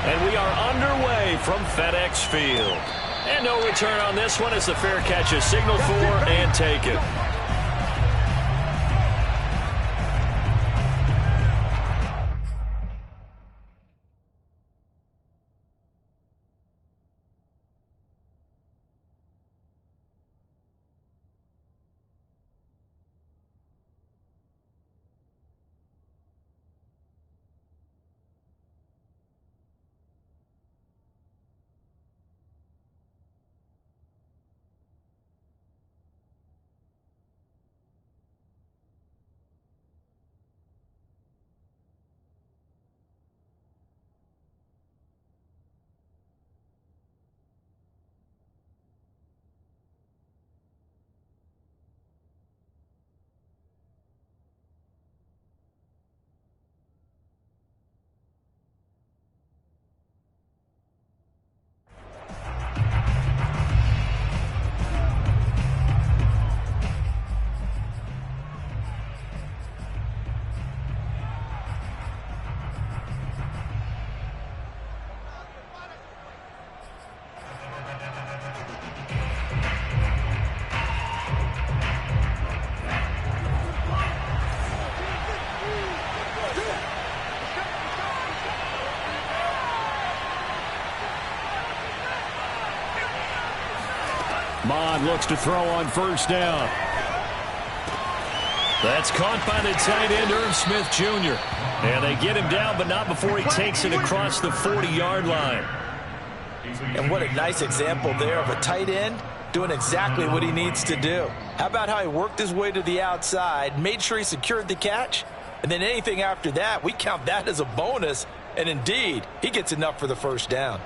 And we are underway from FedEx Field. And no return on this one as the fair catch is signaled for and taken. Mond looks to throw on first down. That's caught by the tight end, Irv Smith Jr. And they get him down, but not before he takes it across the 40-yard line. And what a nice example there of a tight end doing exactly what he needs to do. How about how he worked his way to the outside, made sure he secured the catch, and then anything after that, we count that as a bonus. And indeed, he gets enough for the first down.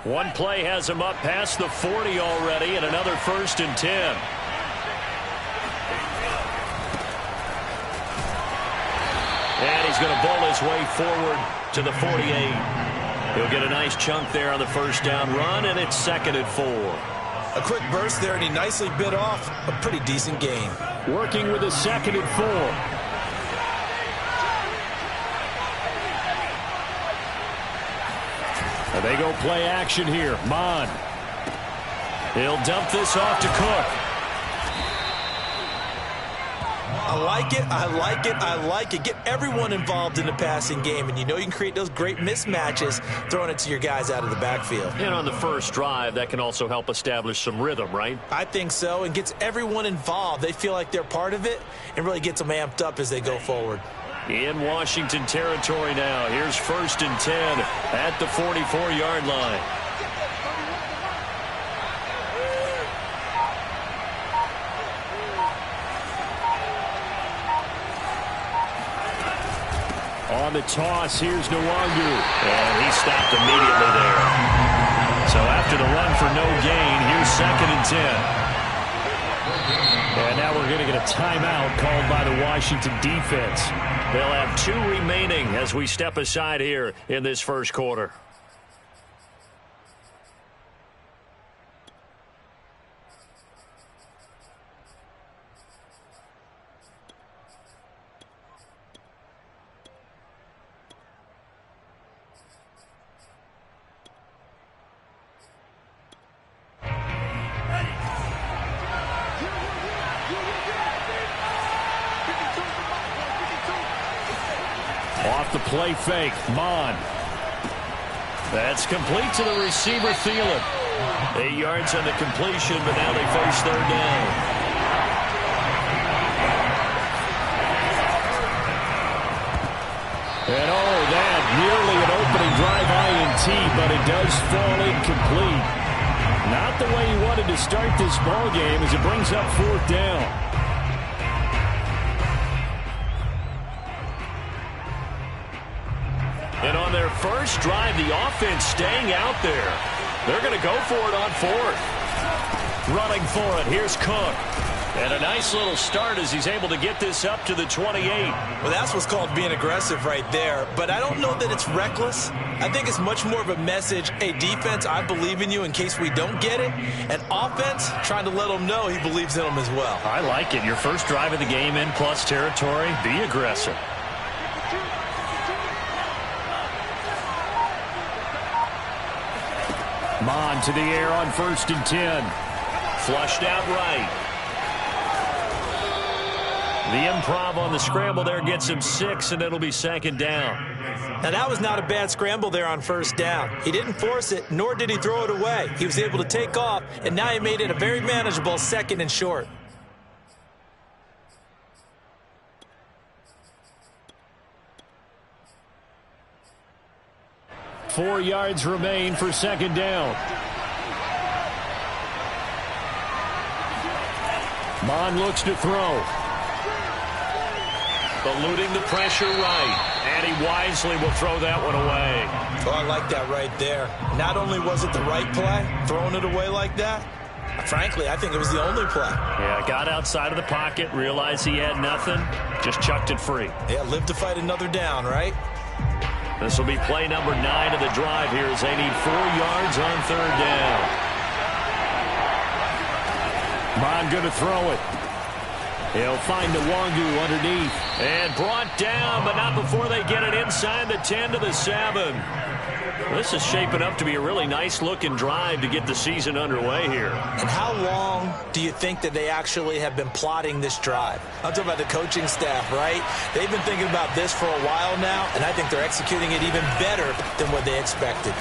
One play has him up past the 40 already, and another 1st and 10. And he's going to bowl his way forward to the 48. He'll get a nice chunk there on the first down run, and it's 2nd and 4. A quick burst there, and he nicely bit off a pretty decent gain. Working with a 2nd and 4. They go play action here. Mond. He'll dump this off to Cook. I like it, I like it, I like it. Get everyone involved in the passing game, and you know you can create those great mismatches throwing it to your guys out of the backfield. And on the first drive, that can also help establish some rhythm, right? I think so, and gets everyone involved. They feel like they're part of it and really gets them amped up as they go forward. In Washington territory now. Here's 1st and 10 at the 44-yard line. On the toss, here's Nwangu. And he stopped immediately there. So after the run for no gain, here's 2nd and 10. And now we're going to get a timeout called by the Washington defense. They'll have 2 remaining as we step aside here in this first quarter. Off the play fake, Mond. That's complete to the receiver, Thielen. 8 yards on the completion, but now they face 3rd down. And oh, that nearly an opening drive INT, but it does fall incomplete. Not the way he wanted to start this ball game as it brings up 4th down. And on their first drive, the offense staying out there. They're going to go for it on 4th. Running for it, here's Cook. And a nice little start as he's able to get this up to the 28. Well, that's what's called being aggressive right there. But I don't know that it's reckless. I think it's much more of a message, hey, defense, I believe in you in case we don't get it. And offense, trying to let them know he believes in them as well. I like it. Your first drive of the game in plus territory, be aggressive. Mon to the air on 1st and 10. Flushed out right. The improv on the scramble there gets him 6, and it'll be 2nd down. Now, that was not a bad scramble there on 1st down. He didn't force it, nor did he throw it away. He was able to take off, and now he made it a very manageable 2nd and short. Four yards remain for 2nd down. Mon looks to throw. Eluding the pressure right. And he wisely will throw that one away. Oh, I like that right there. Not only was it the right play, throwing it away like that, frankly, I think it was the only play. Yeah, got outside of the pocket, realized he had nothing, just chucked it free. Yeah, live to fight another down, right? This will be play number 9 of the drive here as they need 4 yards on 3rd down. Mon going to throw it. He'll find the Wongu underneath. And brought down, but not before they get it inside the 10 to the 7. This is shaping up to be a really nice-looking drive to get the season underway here. And how long do you think that they actually have been plotting this drive? I'm talking about the coaching staff, right? They've been thinking about this for a while now, and I think they're executing it even better than what they expected.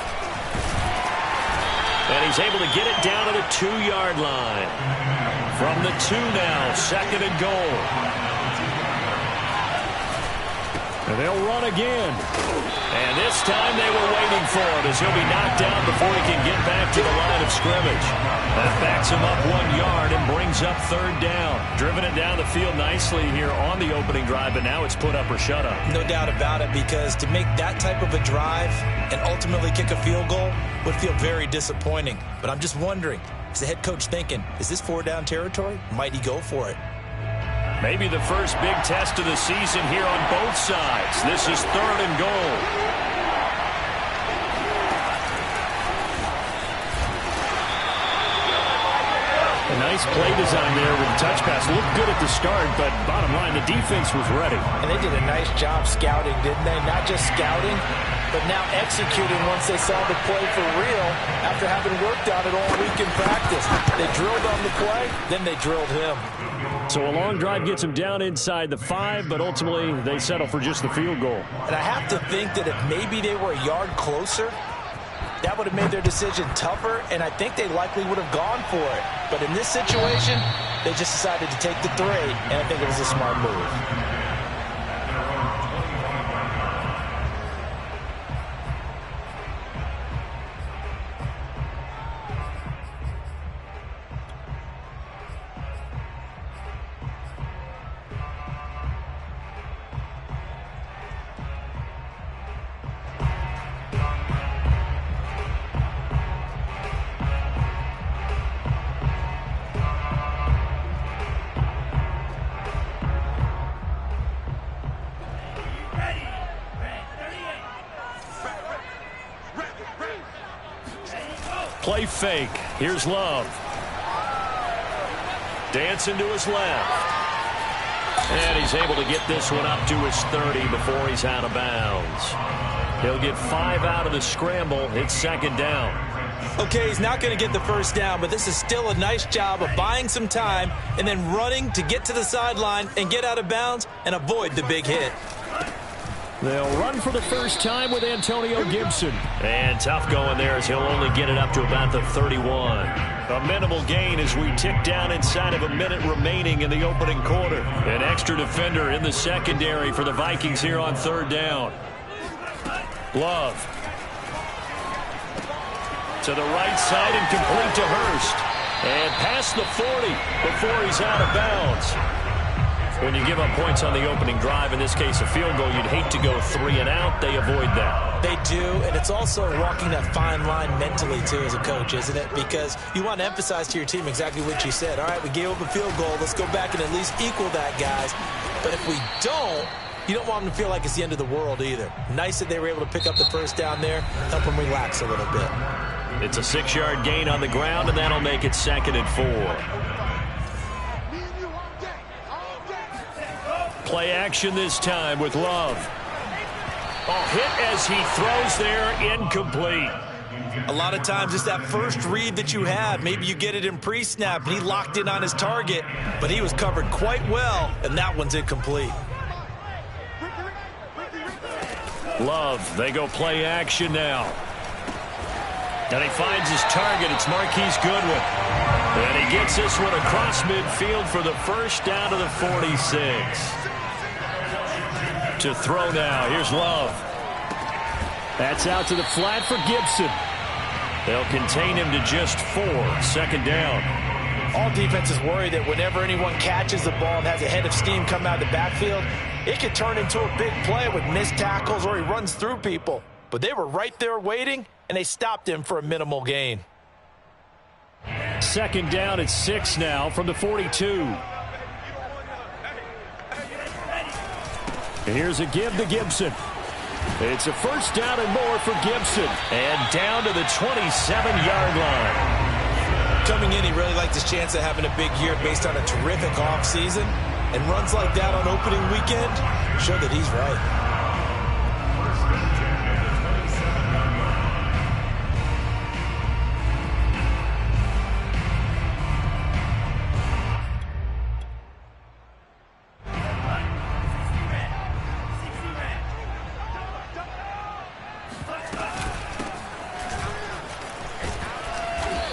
And he's able to get it down to the 2-yard line. From the 2 now, 2nd and goal. And they'll run again. And this time they were waiting for him as he'll be knocked down before he can get back to the line of scrimmage. That backs him up 1 yard and brings up 3rd down. Driven it down the field nicely here on the opening drive, but now it's put up or shut up. No doubt about it, because to make that type of a drive and ultimately kick a field goal would feel very disappointing. But I'm just wondering, is the head coach thinking, is this 4-down territory? Might he go for it? Maybe the first big test of the season here on both sides. This is 3rd and goal. A nice play design there with the touch pass. Looked good at the start, but bottom line, the defense was ready. And they did a nice job scouting, didn't they? Not just scouting, but now executing once they saw the play for real after having worked on it all week in practice. They drilled on the play, then they drilled him. So a long drive gets them down inside the 5, but ultimately they settle for just the field goal. And I have to think that if maybe they were a yard closer, that would have made their decision tougher, and I think they likely would have gone for it. But in this situation, they just decided to take the 3, and I think it was a smart move. Play fake. Here's Love. Dancing to his left. And he's able to get this one up to his 30 before he's out of bounds. He'll get 5 out of the scramble. It's 2nd down. Okay, he's not going to get the 1st down, but this is still a nice job of buying some time and then running to get to the sideline and get out of bounds and avoid the big hit. They'll run for the first time with Antonio Gibson. And tough going there as he'll only get it up to about the 31. A minimal gain as we tick down inside of a minute remaining in the opening quarter. An extra defender in the secondary for the Vikings here on 3rd down. Love. To the right side and complete to Hurst. And past the 40 before he's out of bounds. When you give up points on the opening drive, in this case a field goal, you'd hate to go 3 and out. They avoid that. They do, and it's also walking that fine line mentally, too, as a coach, isn't it? Because you want to emphasize to your team exactly what you said. All right, we gave up a field goal. Let's go back and at least equal that, guys. But if we don't, you don't want them to feel like it's the end of the world either. Nice that they were able to pick up the 1st down there, help them relax a little bit. It's a 6-yard gain on the ground, and that'll make it 2nd and 4. Play action this time with Love. A hit as he throws there, incomplete. A lot of times it's that first read that you have. Maybe you get it in pre-snap, and he locked in on his target, but he was covered quite well, and that one's incomplete. Love, they go play action now. And he finds his target. It's Marquise Goodwin. And he gets this one across midfield for the first down to the 46. To throw now. Here's Love. That's out to the flat for Gibson. They'll contain him to just 4. Second down. All defenses worry that whenever anyone catches the ball and has a head of steam come out of the backfield, it could turn into a big play with missed tackles or he runs through people. But they were right there waiting, and they stopped him for a minimal gain. Second down at 6 now from the 42. Here's a give to Gibson. It's a first down and more for Gibson. And down to the 27-yard line. Coming in, he really liked his chance of having a big year based on a terrific offseason. And runs like that on opening weekend show that he's right.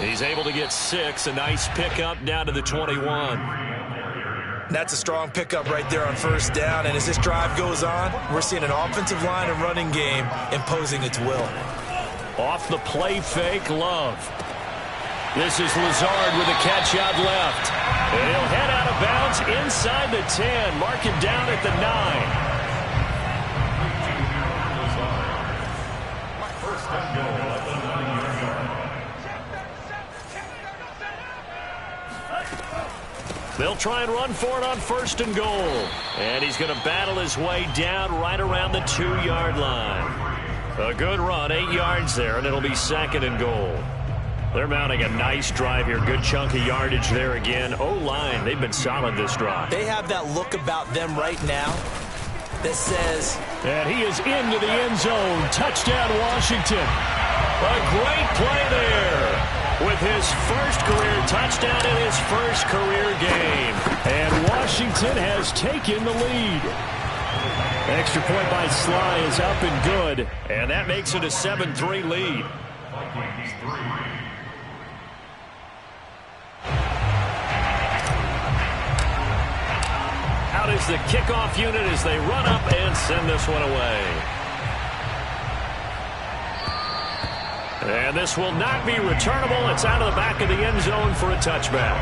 He's able to get 6. A nice pickup down to the 21. That's a strong pickup right there on first down. And as this drive goes on, we're seeing an offensive line and running game imposing its will. Off the play fake, Love. This is Lazard with a catch out left. And he'll head out of bounds inside the 10. Mark him down at the 9. They'll try and run for it on first and goal. And he's going to battle his way down right around the 2-yard line. A good run, 8 yards there, and it'll be second and goal. They're mounting a nice drive here. Good chunk of yardage there again. O-line, they've been solid this drive. They have that look about them right now that says... And he is into the end zone. Touchdown, Washington. A great play there. With his first career touchdown in his first career game. And Washington has taken the lead. Extra point by Sly is up and good. And that makes it a 7-3 lead. Out is the kickoff unit as they run up and send this one away. And this will not be returnable. It's out of the back of the end zone for a touchback.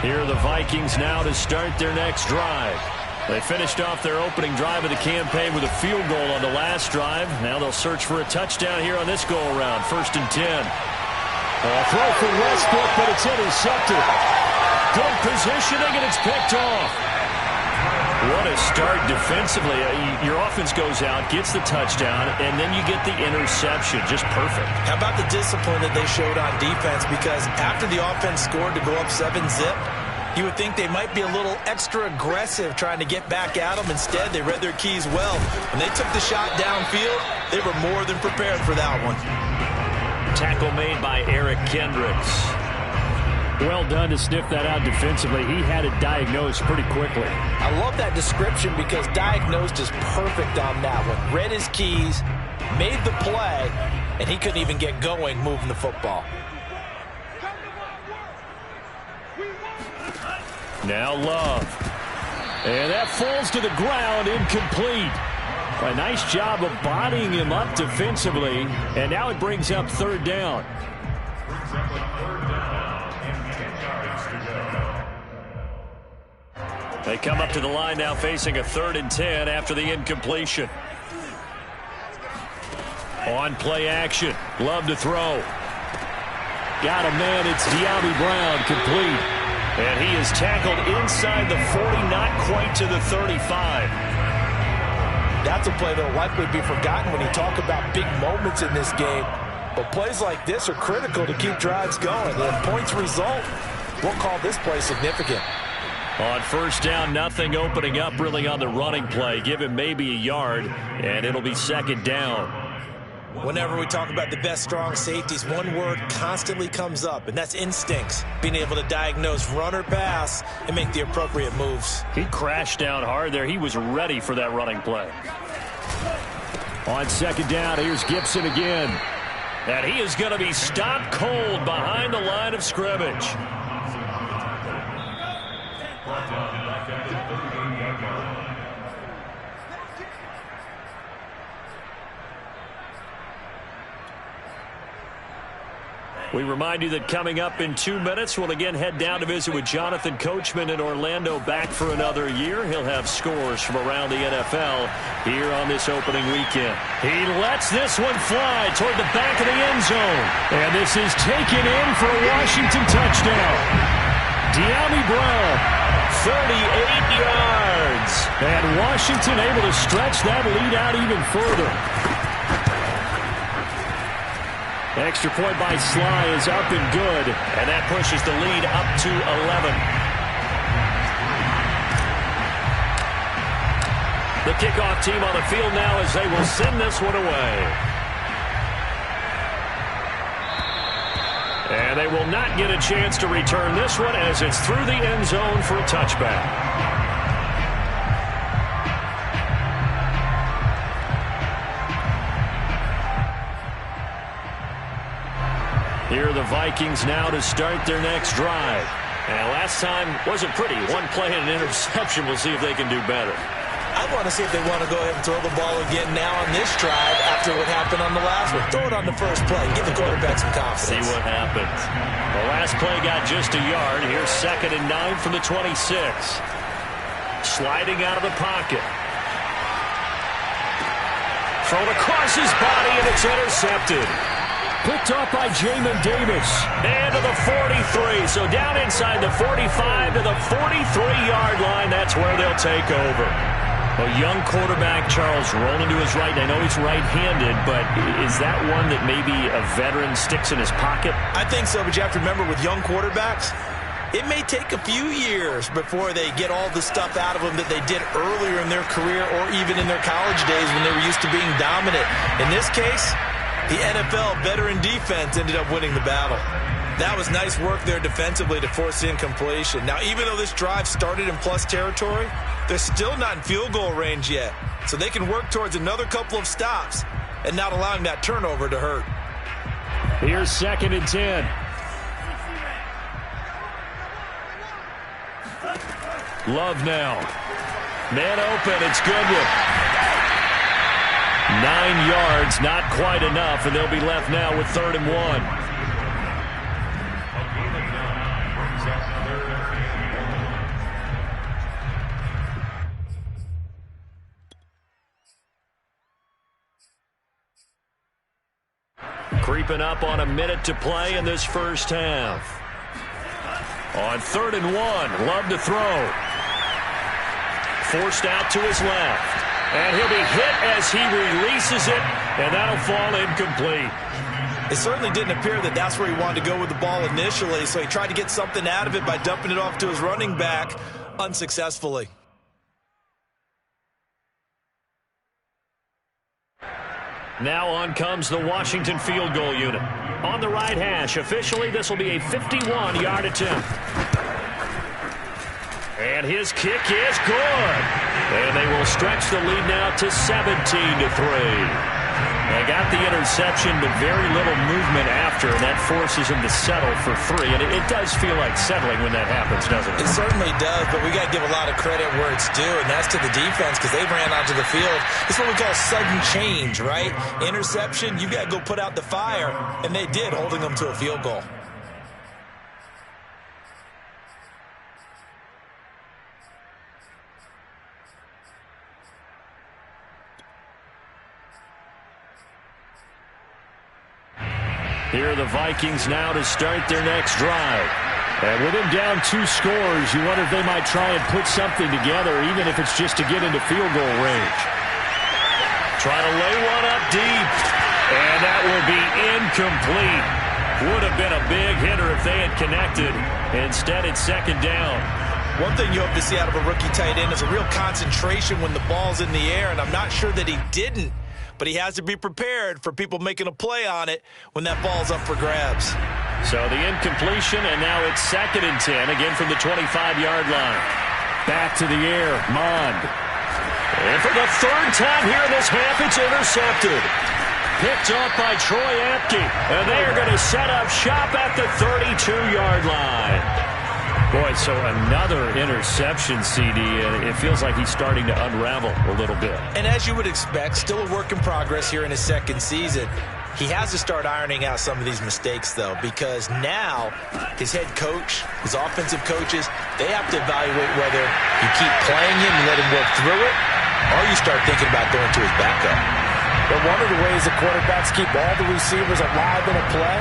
Here are the Vikings now to start their next drive. They finished off their opening drive of the campaign with a field goal on the last drive. Now they'll search for a touchdown here on this go-around. First and 10. Throw for Westbrook, but it's intercepted. Good positioning, and it's picked off. What a start defensively. Your offense goes out, gets the touchdown, and then you get the interception. Just perfect. How about the discipline that they showed on defense? Because after the offense scored to go up 7-zip, you would think they might be a little extra aggressive trying to get back at them. Instead, they read their keys well. When they took the shot downfield, they were more than prepared for that one. Tackle made by Eric Kendricks. Well done to sniff that out defensively. He had it diagnosed pretty quickly. I love that description because diagnosed is perfect on that one. Read his keys, made the play, and he couldn't even get going moving the football. Now Love. And that falls to the ground, incomplete. A nice job of bodying him up defensively. And now it brings up third down. They come up to the line now facing a 3rd and 10 after the incompletion. On play action. Love to throw. Got a man. It's De'Ami Brown, complete. And he is tackled inside the 40, not quite to the 35. That's a play that will likely be forgotten when you talk about big moments in this game. But plays like this are critical to keep drives going. And points result, we'll call this play significant. On first down, nothing opening up really on the running play. Give him maybe a yard, and it'll be second down. Whenever we talk about the best strong safeties, one word constantly comes up, and that's instincts. Being able to diagnose run or pass and make the appropriate moves. He crashed down hard there. He was ready for that running play. On second down, here's Gibson again. And he is going to be stopped cold behind the line of scrimmage. We remind you that coming up in 2 minutes, we'll again head down to visit with Jonathan Coachman in Orlando, back for another year. He'll have scores from around the NFL here on this opening weekend. He lets this one fly toward the back of the end zone. And this is taken in for a Washington touchdown. De'Ami Brown, 38 yards. And Washington able to stretch that lead out even further. Extra point by Sly is up and good, and that pushes the lead up to 11. The kickoff team on the field now as they will send this one away. And they will not get a chance to return this one as it's through the end zone for a touchback. Here are the Vikings now to start their next drive. And last time wasn't pretty. One play and an interception. We'll see if they can do better. I want to see if they want to go ahead and throw the ball again now on this drive after what happened on the last one. Throw it on the first play. Give the quarterback some confidence. See what happens. The last play got just a yard. Here's 2nd and 9 from the 26. Sliding out of the pocket. Thrown across his body, and it's intercepted. Picked off by Jamin Davis. And to the 43. So down inside the 45 to the 43-yard line. That's where they'll take over. A young quarterback, Charles, rolling to his right. I know he's right-handed, but is that one that maybe a veteran sticks in his pocket? I think so, but you have to remember with young quarterbacks, it may take a few years before they get all the stuff out of them that they did earlier in their career or even in their college days when they were used to being dominant. In this case, the NFL veteran defense ended up winning the battle. That was nice work there defensively to force the incompletion. Now, even though this drive started in plus territory, they're still not in field goal range yet. So they can work towards another couple of stops and not allowing that turnover to hurt. Here's 2nd and 10. Love now. Man open. It's Goodwin. 9 yards, not quite enough, and they'll be left now with 3rd and 1. Creeping up on a minute to play in this first half. On 3rd and 1, Love to throw. Forced out to his left. And he'll be hit as he releases it, and that'll fall incomplete. It certainly didn't appear that that's where he wanted to go with the ball initially, so he tried to get something out of it by dumping it off to his running back unsuccessfully. Now on comes the Washington field goal unit. On the right hash, officially this will be a 51-yard attempt. And his kick is good. And they will stretch the lead now to 17-3. They got the interception, but very little movement after, and that forces him to settle for 3. And it does feel like settling when that happens, doesn't it? It certainly does, but we got to give a lot of credit where it's due, and that's to the defense because they ran onto the field. It's what we call sudden change, right? Interception, you got to go put out the fire, and they did, holding them to a field goal. Here are the Vikings now to start their next drive. And with them down 2 scores, you wonder if they might try and put something together, even if it's just to get into field goal range. Trying to lay one up deep. And that will be incomplete. Would have been a big hitter if they had connected. Instead, it's second down. One thing you hope to see out of a rookie tight end is a real concentration when the ball's in the air, and I'm not sure that he didn't, but he has to be prepared for people making a play on it when that ball's up for grabs. So the incompletion, and now it's second and 10, again from the 25-yard line. Back to the air, Mond. And for the third time here in this half, it's intercepted. Picked off by Troy Apke, and they are going to set up shop at the 32-yard line. Boy, so another interception, CD, and it feels like he's starting to unravel a little bit. And as you would expect, still a work in progress here in his second season. He has to start ironing out some of these mistakes, though, because now his head coach, his offensive coaches, they have to evaluate whether you keep playing him and let him work through it, or you start thinking about going to his backup. But one of the ways that quarterbacks keep all the receivers alive in a play,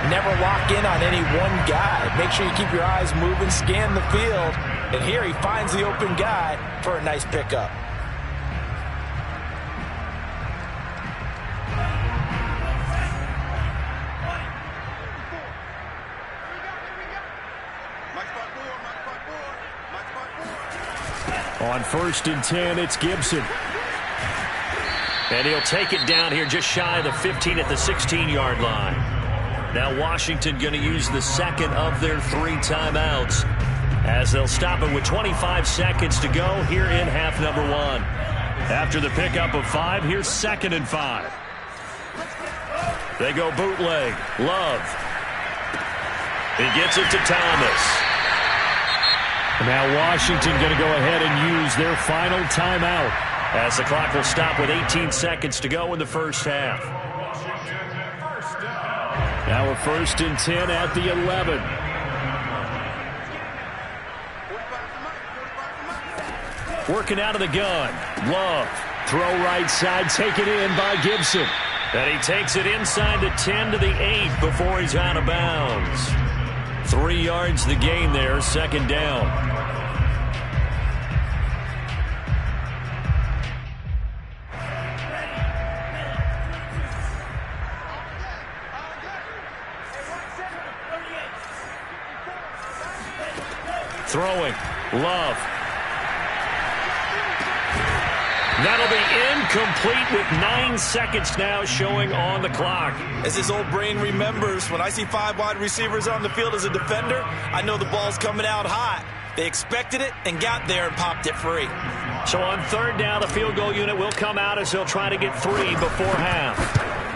never lock in on any one guy. Make sure you keep your eyes moving, scan the field, and here he finds the open guy for a nice pickup. On 1st and 10, it's Gibson. And he'll take it down here just shy of the 15 at the 16-yard line. Now Washington going to use the second of their 3 timeouts as they'll stop it with 25 seconds to go here in half number 1. After the pickup of 5, here's 2nd and 5. They go bootleg. Love. He gets it to Thomas. Now Washington going to go ahead and use their final timeout as the clock will stop with 18 seconds to go in the first half. Now a 1st and 10 at the 11. Working out of the gun. Love. Throw right side, taken in by Gibson. And he takes it inside the 10 to the 8 before he's out of bounds. 3 yards the gain there, 2nd down. Throwing. Love. That'll be incomplete with 9 seconds now showing on the clock. As his old brain remembers, when I see 5 wide receivers on the field as a defender, I know the ball's coming out hot. They expected it and got there and popped it free. So on 3rd down, the field goal unit will come out as they'll try to get 3 before half.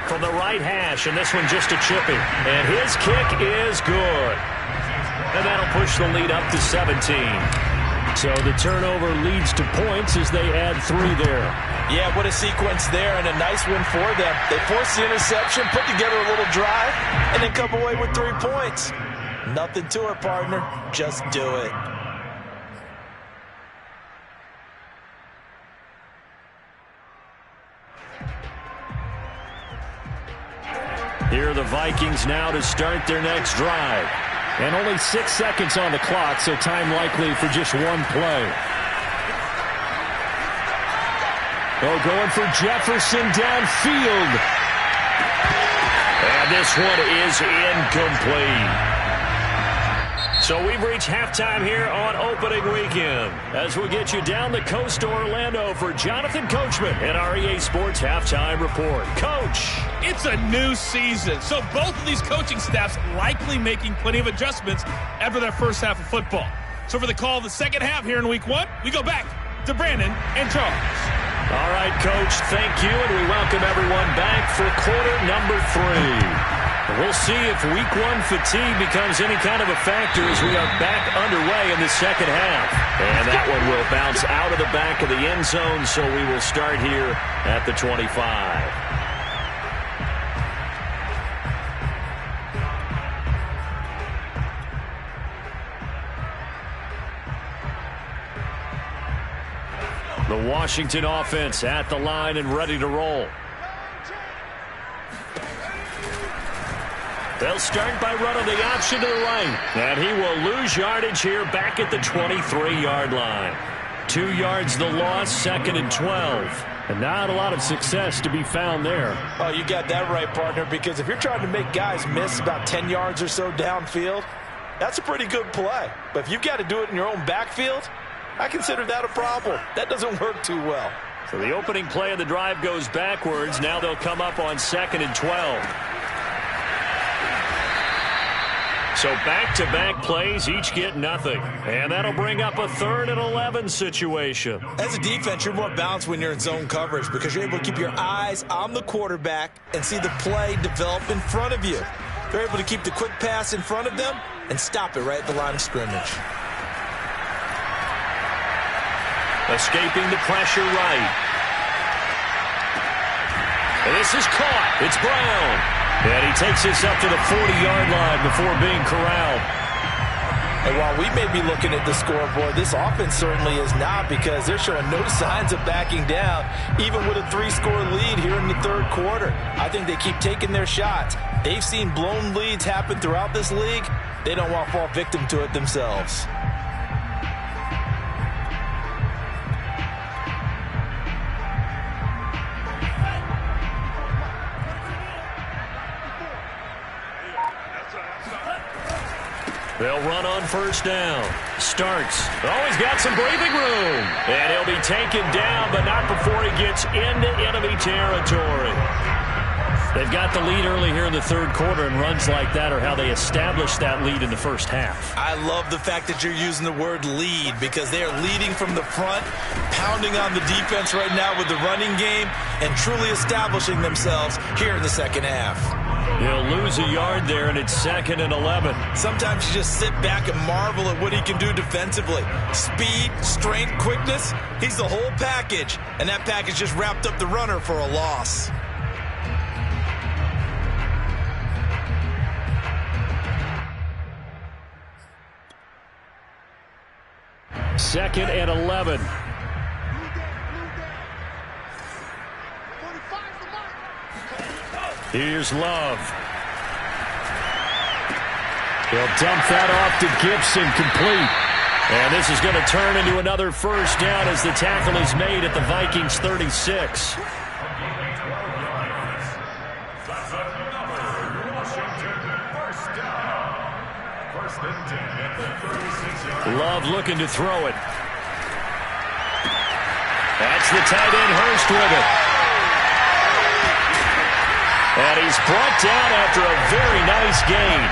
From the right hash, and this one just a chipping. And his kick is good. And that'll push the lead up to 17. So the turnover leads to points as they add 3 there. Yeah, what a sequence there, and a nice win for them. They forced the interception, put together a little drive, and then come away with 3 points. Nothing to it, partner. Just do it. Here are the Vikings now to start their next drive. And only 6 seconds on the clock, so time likely for just 1 play. Oh, going for Jefferson downfield. And this one is incomplete. So we've reached halftime here on opening weekend as we get you down the coast to Orlando for Jonathan Coachman and our EA Sports Halftime Report. Coach. It's a new season, so both of these coaching staffs likely making plenty of adjustments after their first half of football. So for the call of the second half here in week 1, we go back to Brandon and Charles. All right, Coach, thank you, and we welcome everyone back for quarter number 3. We'll see if week 1 fatigue becomes any kind of a factor as we are back underway in the second half. And that one will bounce out of the back of the end zone, so we will start here at the 25. The Washington offense at the line and ready to roll. They'll start by running the option to the right. And he will lose yardage here back at the 23-yard line. 2 yards the loss, 2nd and 12. And not a lot of success to be found there. Oh, you got that right, partner, because if you're trying to make guys miss about 10 yards or so downfield, that's a pretty good play. But if you've got to do it in your own backfield, I consider that a problem. That doesn't work too well. So the opening play of the drive goes backwards. Now they'll come up on 2nd and 12. So back-to-back plays, each get nothing. And that'll bring up a 3rd and 11 situation. As a defense, you're more balanced when you're in zone coverage because you're able to keep your eyes on the quarterback and see the play develop in front of you. They're able to keep the quick pass in front of them and stop it right at the line of scrimmage. Escaping the pressure right. And this is caught. It's Brown. And he takes this up to the 40-yard line before being corralled. And while we may be looking at the scoreboard, this offense certainly is not because they're showing no signs of backing down, even with a 3-score lead here in the 3rd quarter. I think they keep taking their shots. They've seen blown leads happen throughout this league. They don't want to fall victim to it themselves. They'll run on 1st down. Starts. Oh, he's got some breathing room. And he'll be taken down, but not before he gets into enemy territory. They've got the lead early here in the 3rd quarter, and runs like that are how they establish that lead in the first half. I love the fact that you're using the word lead because they are leading from the front, pounding on the defense right now with the running game, and truly establishing themselves here in the 2nd half. He'll lose a yard there, and it's 2nd and 11. Sometimes you just sit back and marvel at what he can do defensively. Speed, strength, quickness, he's the whole package. And that package just wrapped up the runner for a loss. Second and 11. Here's Love. He'll dump that off to Gibson, complete. And this is going to turn into another 1st down as the tackle is made at the Vikings 36. Love looking to throw it. That's the tight end Hurst with it. And he's brought down after a very nice gain.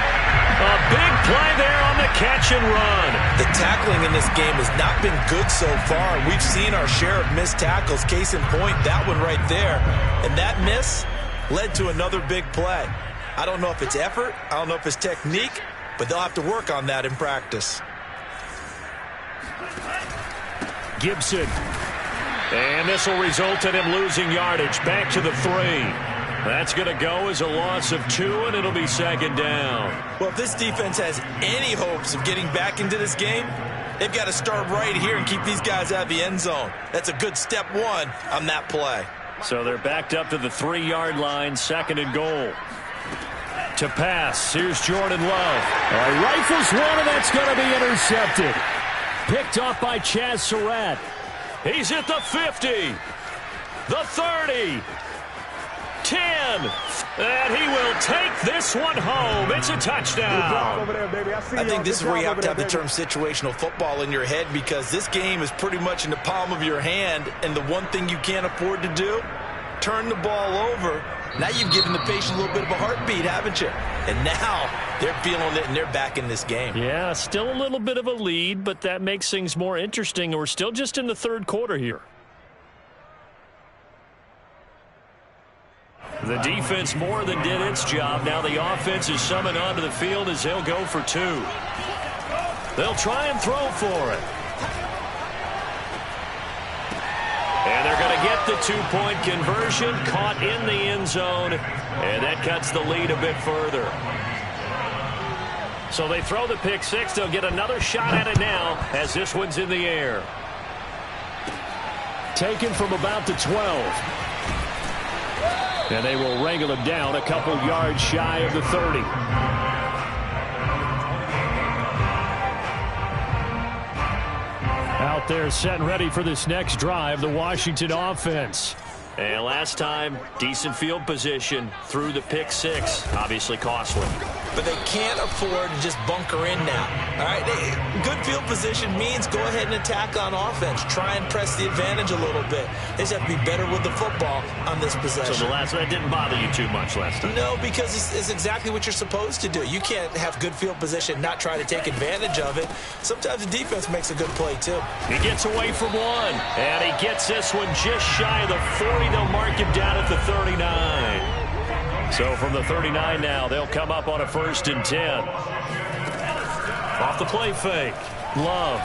A big play there on the catch and run. The tackling in this game has not been good so far. We've seen our share of missed tackles. Case in point, that one right there. And that miss led to another big play. I don't know if it's effort. I don't know if it's technique. But they'll have to work on that in practice. Gibson. And this will result in him losing yardage. Back to the 3. That's going to go as a loss of 2, and it'll be 2nd down. Well, if this defense has any hopes of getting back into this game, they've got to start right here and keep these guys out of the end zone. That's a good step 1 on that play. So they're backed up to the 3-yard line, 2nd and goal. To pass, here's Jordan Love. Rifles one, and that's going to be intercepted. Picked off by Chaz Surratt. He's at the 50, the 30, 10, and he will take this one home. It's a touchdown. I think this is where you have to have the term situational football in your head because this game is pretty much in the palm of your hand, and the one thing you can't afford to do, turn the ball over. Now you've given the patient a little bit of a heartbeat, haven't you? And now they're feeling it, and they're back in this game. Yeah, still a little bit of a lead, but that makes things more interesting. We're still just in the 3rd quarter here. The defense more than did its job. Now the offense is summoned onto the field as they'll go for 2. They'll try and throw for it. And they're going to get the 2-point conversion, caught in the end zone, and that cuts the lead a bit further. So they throw the pick 6. They'll get another shot at it now as this one's in the air. Taken from about the 12. And they will wrangle him down a couple yards shy of the 30. Out there set and ready for this next drive, the Washington offense. And last time, decent field position through the pick six. Obviously costly. But they can't afford to just bunker in now. All right, good field position means go ahead and attack on offense. Try and press the advantage a little bit. They just have to be better with the football on this possession. So that didn't bother you too much last time? No, because it's exactly what you're supposed to do. You can't have good field position, not try to take advantage of it. Sometimes the defense makes a good play, too. He gets away from one, and he gets this one just shy of the 40. They'll mark him down at the 39. So from the 39 now, they'll come up on a 1st and 10. Off the play fake. Love.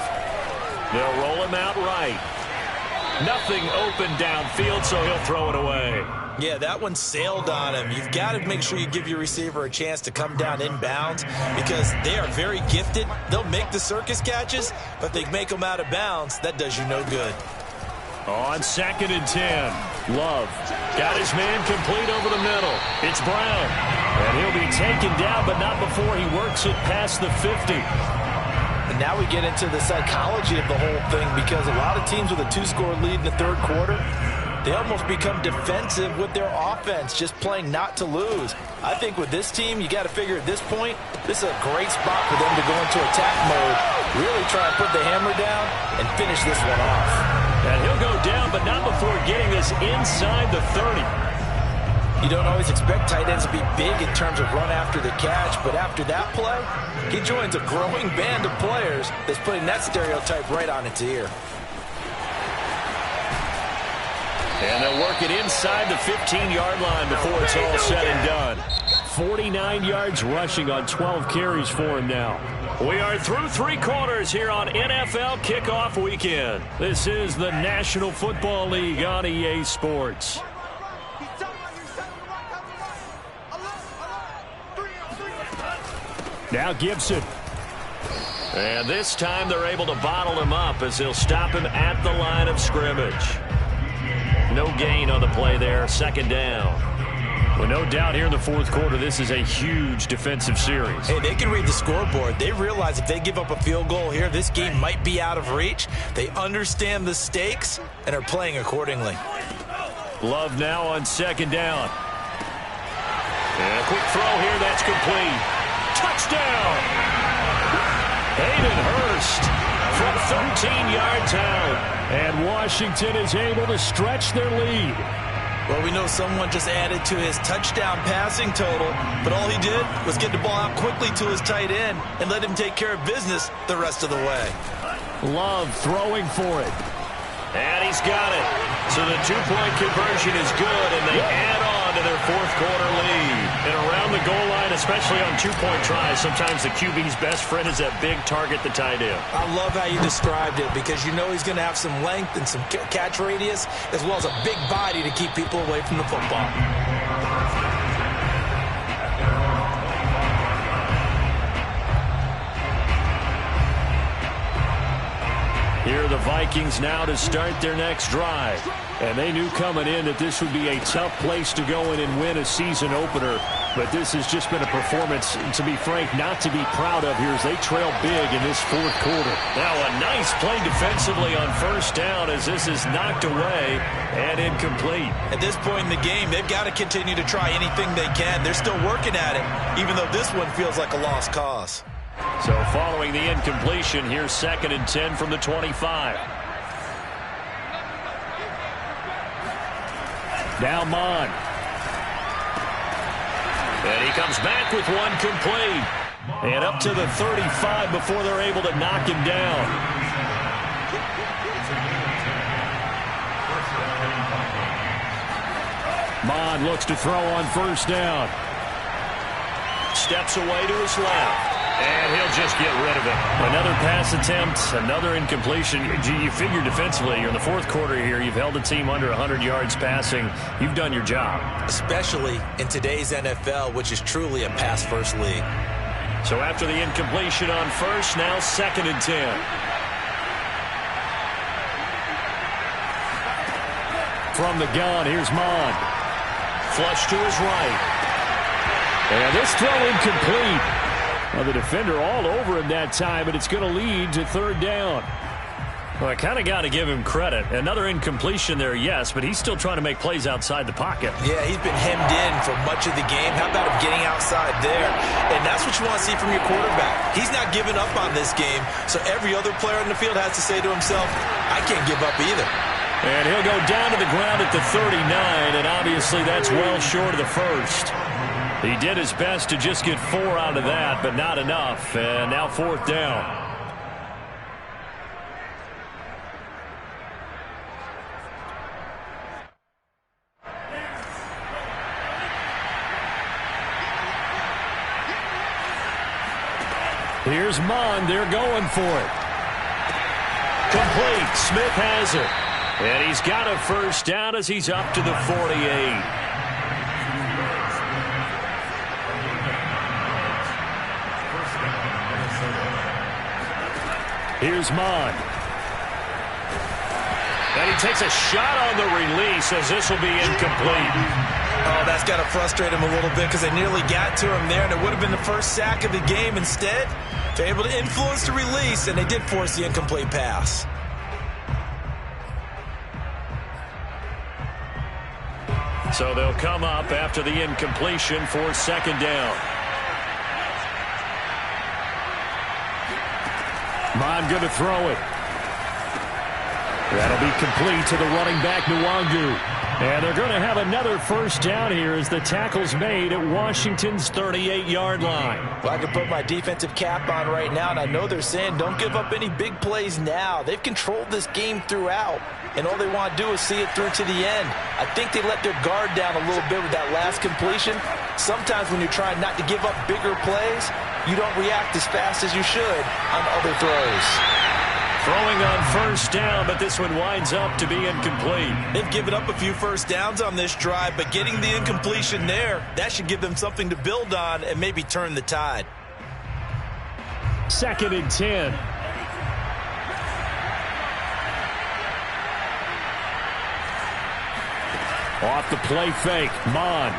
They'll roll him out right. Nothing open downfield, so he'll throw it away. Yeah, that one sailed on him. You've got to make sure you give your receiver a chance to come down inbounds because they are very gifted. They'll make the circus catches, but if they make them out of bounds, that does you no good. On 2nd and 10, Love got his man complete over the middle. It's Brown, and he'll be taken down, but not before he works it past the 50. And now we get into the psychology of the whole thing because a lot of teams with a 2-score lead in the 3rd quarter, they almost become defensive with their offense, just playing not to lose. I think with this team, you got to figure at this point, this is a great spot for them to go into attack mode, really try and put the hammer down and finish this one off. And he'll go down, but not before getting this inside the 30. You don't always expect tight ends to be big in terms of run after the catch, but after that play, he joins a growing band of players that's putting that stereotype right on its ear. And they'll work it inside the 15-yard line before it's all said and done. 49 yards rushing on 12 carries for him now. We are through 3 quarters here on NFL Kickoff Weekend. This is the National Football League on EA Sports. Now Gibson. And this time they're able to bottle him up as they'll stop him at the line of scrimmage. No gain on the play there, 2nd down. Well, no doubt here in the 4th quarter, this is a huge defensive series. Hey, they can read the scoreboard. They realize if they give up a field goal here, this game might be out of reach. They understand the stakes and are playing accordingly. Love now on 2nd down. And a quick throw here, that's complete. Touchdown! Hayden Hurst from 13 yards out. And Washington is able to stretch their lead. Well, we know someone just added to his touchdown passing total, but all he did was get the ball out quickly to his tight end and let him take care of business the rest of the way. Love throwing for it. And he's got it. So the 2-point conversion is good, and they add on to their 4th quarter lead. And around the goal line, especially on 2-point tries, sometimes the QB's best friend is that big target, the tight end. I love how you described it because you know he's going to have some length and some catch radius as well as a big body to keep people away from the football. Here are the Vikings now to start their next drive. And they knew coming in that this would be a tough place to go in and win a season opener. But this has just been a performance, to be frank, not to be proud of here as they trail big in this 4th quarter. Now a nice play defensively on 1st down as this is knocked away and incomplete. At this point in the game, they've got to continue to try anything they can. They're still working at it, even though this one feels like a lost cause. So following the incompletion, here's 2nd and 10 from the 25. Now Mon. And he comes back with one complete. And up to the 35 before they're able to knock him down. Mon looks to throw on 1st down. Steps away to his left. And he'll just get rid of it. Another pass attempt, another incompletion. You figure defensively, you're in the 4th quarter here. You've held a team under 100 yards passing. You've done your job. Especially in today's NFL, which is truly a pass-first league. So after the incompletion on 1st, now 2nd and 10. From the gun, here's Mon. Flush to his right. And this throw incomplete. Well, the defender all over him that time, but it's going to lead to 3rd down. Well, I kind of got to give him credit. Another incompletion there, yes, but he's still trying to make plays outside the pocket. Yeah, he's been hemmed in for much of the game. How about him getting outside there? And that's what you want to see from your quarterback. He's not giving up on this game, so every other player in the field has to say to himself, I can't give up either. And he'll go down to the ground at the 39, and obviously that's well short of the first. He did his best to just get 4 out of that, but not enough. And now 4th down. Here's Mon. They're going for it. Complete. Smith has it. And he's got a first down as he's up to the 48. Here's Mon. And he takes a shot on the release as this will be incomplete. Oh, that's got to frustrate him a little bit because they nearly got to him there, and it would have been the first sack of the game. Instead, they're able to influence the release, and they did force the incomplete pass. So they'll come up after the incompletion for 2nd down. Mon going to throw it. That'll be complete to the running back, Nwangu. And they're going to have another first down here as the tackle's made at Washington's 38-yard line. Well, I can put my defensive cap on right now, and I know they're saying don't give up any big plays now. They've controlled this game throughout, and all they want to do is see it through to the end. I think they let their guard down a little bit with that last completion. Sometimes when you're trying not to give up bigger plays, you don't react as fast as you should on other throws. Throwing on first down, but this one winds up to be incomplete. They've given up a few first downs on this drive, but getting the incompletion there, that should give them something to build on and maybe turn the tide. 2nd and 10. Off the play fake, Mon.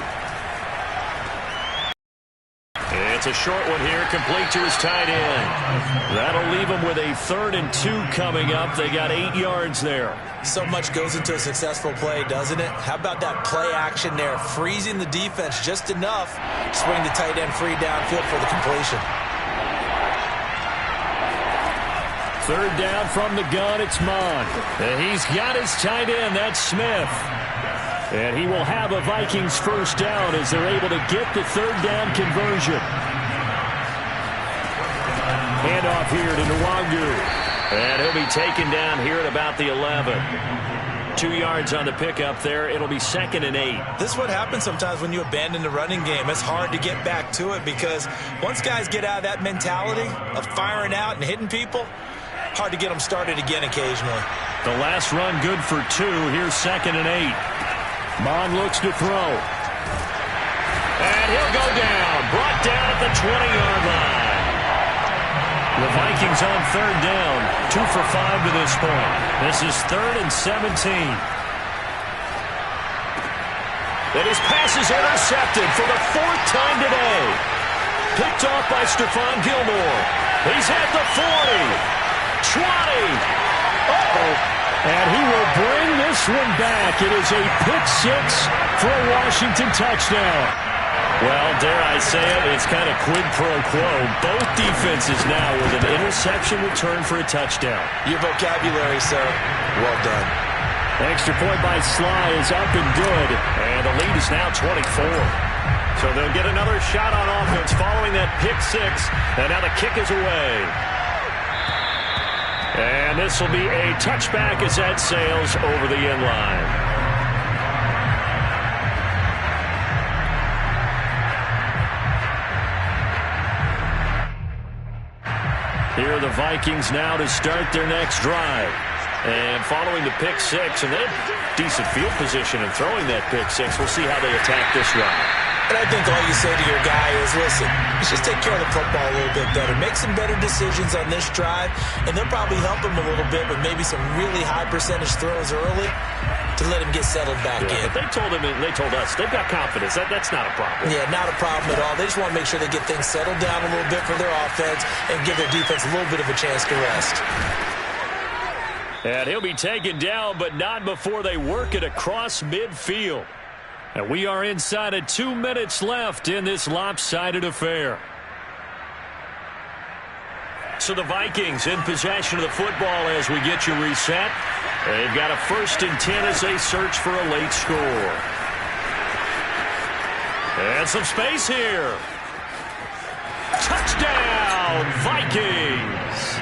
It's a short one here, complete to his tight end. That'll leave him with a 3rd and 2 coming up. They got 8 yards there. So much goes into a successful play, doesn't it? How about that play action there, freezing the defense just enough to swing the tight end free downfield for the completion. 3rd down from the gun, it's Mon. And he's got his tight end, that's Smith. And he will have a Vikings first down as they're able to get the 3rd down conversion. Handoff here to Nwangu. And he'll be taken down here at about the 11. 2 yards on the pickup there. It'll be 2nd and 8. This is what happens sometimes when you abandon the running game. It's hard to get back to it because once guys get out of that mentality of firing out and hitting people, hard to get them started again occasionally. The last run good for 2. Here's 2nd and 8. Mon looks to throw. And he'll go down. Brought down at the 20-yard line. The Vikings on 3rd down. 2 for 5 to this point. This is 3rd and 17. And his pass is intercepted for the 4th time today. Picked off by Stephon Gilmore. He's at the 40. 20. Uh-oh. And he will bring this one back. It is a pick 6 for a Washington touchdown. Well, dare I say it, it's kind of quid pro quo. Both defenses now with an interception return for a touchdown. Your vocabulary, sir. Well done. Extra point by Sly is up and good. And the lead is now 24. So they'll get another shot on offense following that pick 6. And now the kick is away. And this will be a touchback as that sails over the end line. Here are the Vikings now to start their next drive. And following the pick 6, and they have decent field position in throwing that pick 6. We'll see how they attack this drive. And I think all you say to your guy is, listen, let's just take care of the football a little bit better. Make some better decisions on this drive, and they'll probably help him a little bit with maybe some really high percentage throws early to let him get settled back in. But they told him, and they told us, they've got confidence. That's not a problem. Yeah, not a problem at all. They just want to make sure they get things settled down a little bit for their offense and give their defense a little bit of a chance to rest. And he'll be taken down, but not before they work it across midfield. And we are inside of 2 minutes left in this lopsided affair. So the Vikings in possession of the football as we get you reset. They've got a 1st and 10 as they search for a late score. And some space here. Touchdown, Vikings!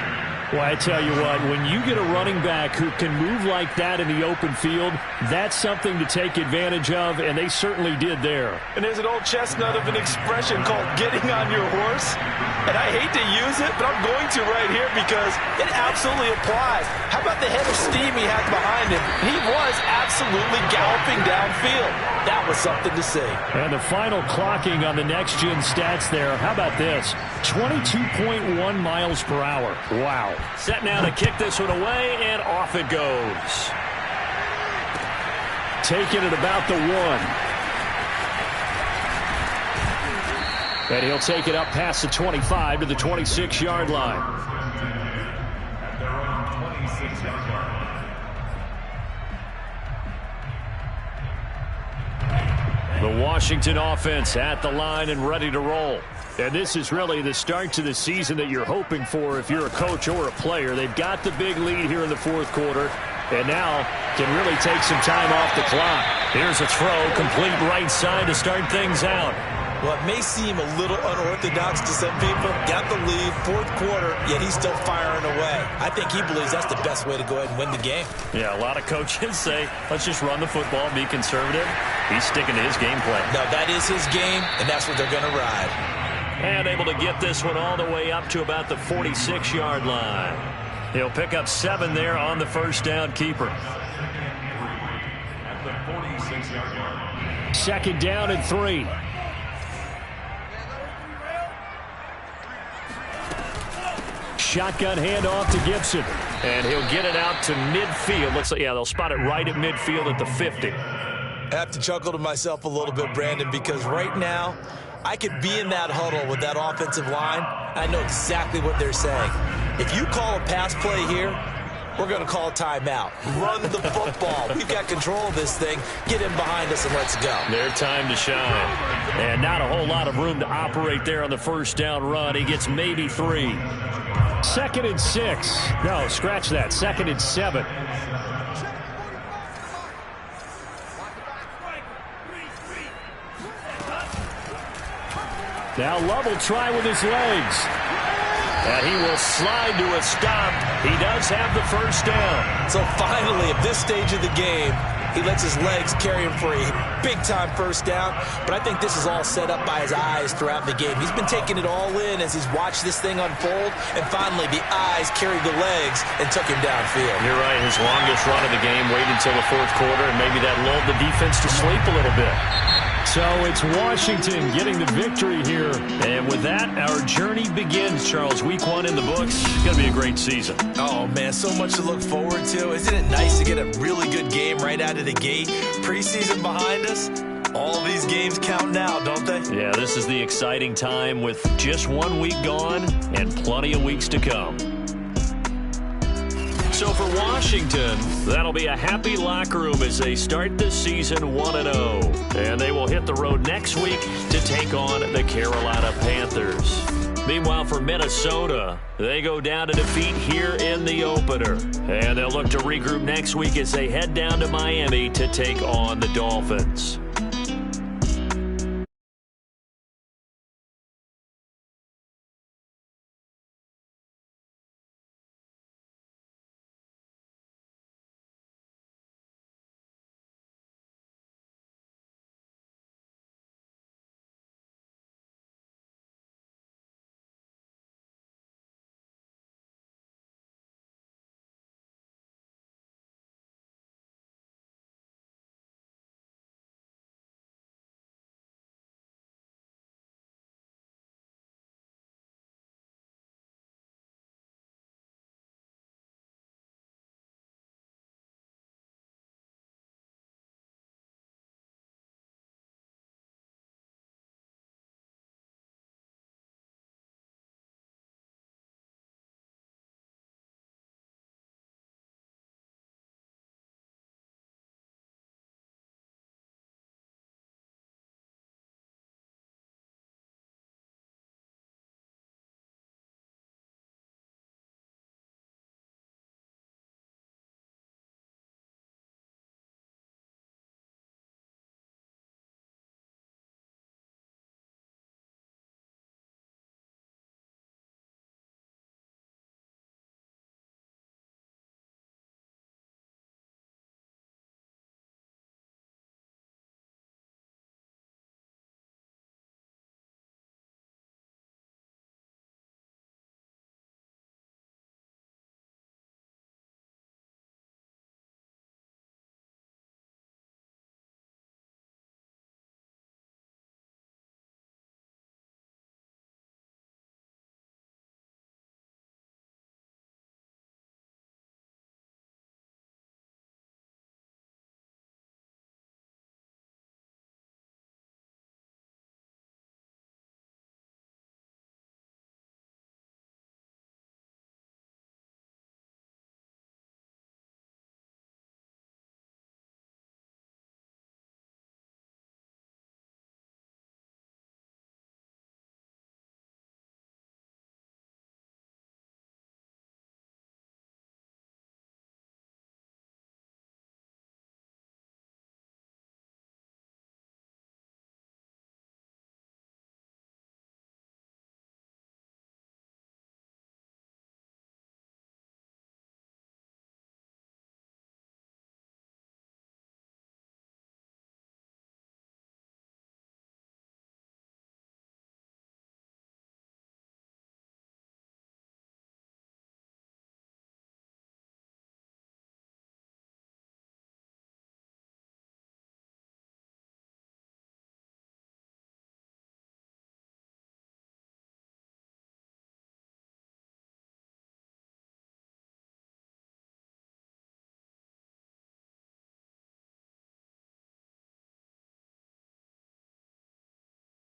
Well, I tell you what, when you get a running back who can move like that in the open field, that's something to take advantage of, and they certainly did there. And there's an old chestnut of an expression called getting on your horse. And I hate to use it, but I'm going to right here because it absolutely applies. How about the head of steam he had behind him? He was absolutely galloping downfield. That was something to see. And the final clocking on the next-gen stats there, how about this? 22.1 miles per hour. Wow. Set now to kick this one away, and off it goes. Taking it about the 1. And he'll take it up past the 25 to the 26-yard line. The Washington offense at the line and ready to roll. And this is really the start to the season that you're hoping for if you're a coach or a player. They've got the big lead here in the 4th quarter, and now can really take some time off the clock. Here's a throw, complete right side to start things out. Well, it may seem a little unorthodox to some people. Got the lead, 4th quarter, yet he's still firing away. I think he believes that's the best way to go ahead and win the game. Yeah, a lot of coaches say, let's just run the football, be conservative. He's sticking to his game plan. No, that is his game, and that's what they're going to ride. And able to get this one all the way up to about the 46-yard line. He'll pick up 7 there on the 1st down keeper. At the 46-yard line. 2nd down and 3. Shotgun handoff to Gibson. And he'll get it out to midfield. Looks like, yeah, they'll spot it right at midfield at the 50. I have to chuckle to myself a little bit, Brandon, because right now I could be in that huddle with that offensive line. I know exactly what they're saying. If you call a pass play here, we're going to call a timeout. Run the football. We've got control of this thing. Get in behind us and let's go. Their time to shine. And not a whole lot of room to operate there on the 1st down run. He gets maybe 3. 2nd and 6. No, scratch that. 2nd and 7. Now Love will try with his legs. And he will slide to a stop. He does have the 1st down. So finally, at this stage of the game, he lets his legs carry him for a big-time 1st down. But I think this is all set up by his eyes throughout the game. He's been taking it all in as he's watched this thing unfold. And finally, the eyes carried the legs and took him downfield. You're right. His longest run of the game waited until the 4th quarter, and maybe that lulled the defense to sleep a little bit. So it's Washington getting the victory here. And with that, our journey begins, Charles. Week 1 in the books. It's going to be a great season. Oh, man, so much to look forward to. Isn't it nice to get a really good game right out of the gate? Preseason behind us. All these games count now, don't they? Yeah, this is the exciting time with just 1 week gone and plenty of weeks to come. So for Washington, that'll be a happy locker room as they start this season 1-0. And they will hit the road next week to take on the Carolina Panthers. Meanwhile, for Minnesota, they go down to defeat here in the opener. And they'll look to regroup next week as they head down to Miami to take on the Dolphins.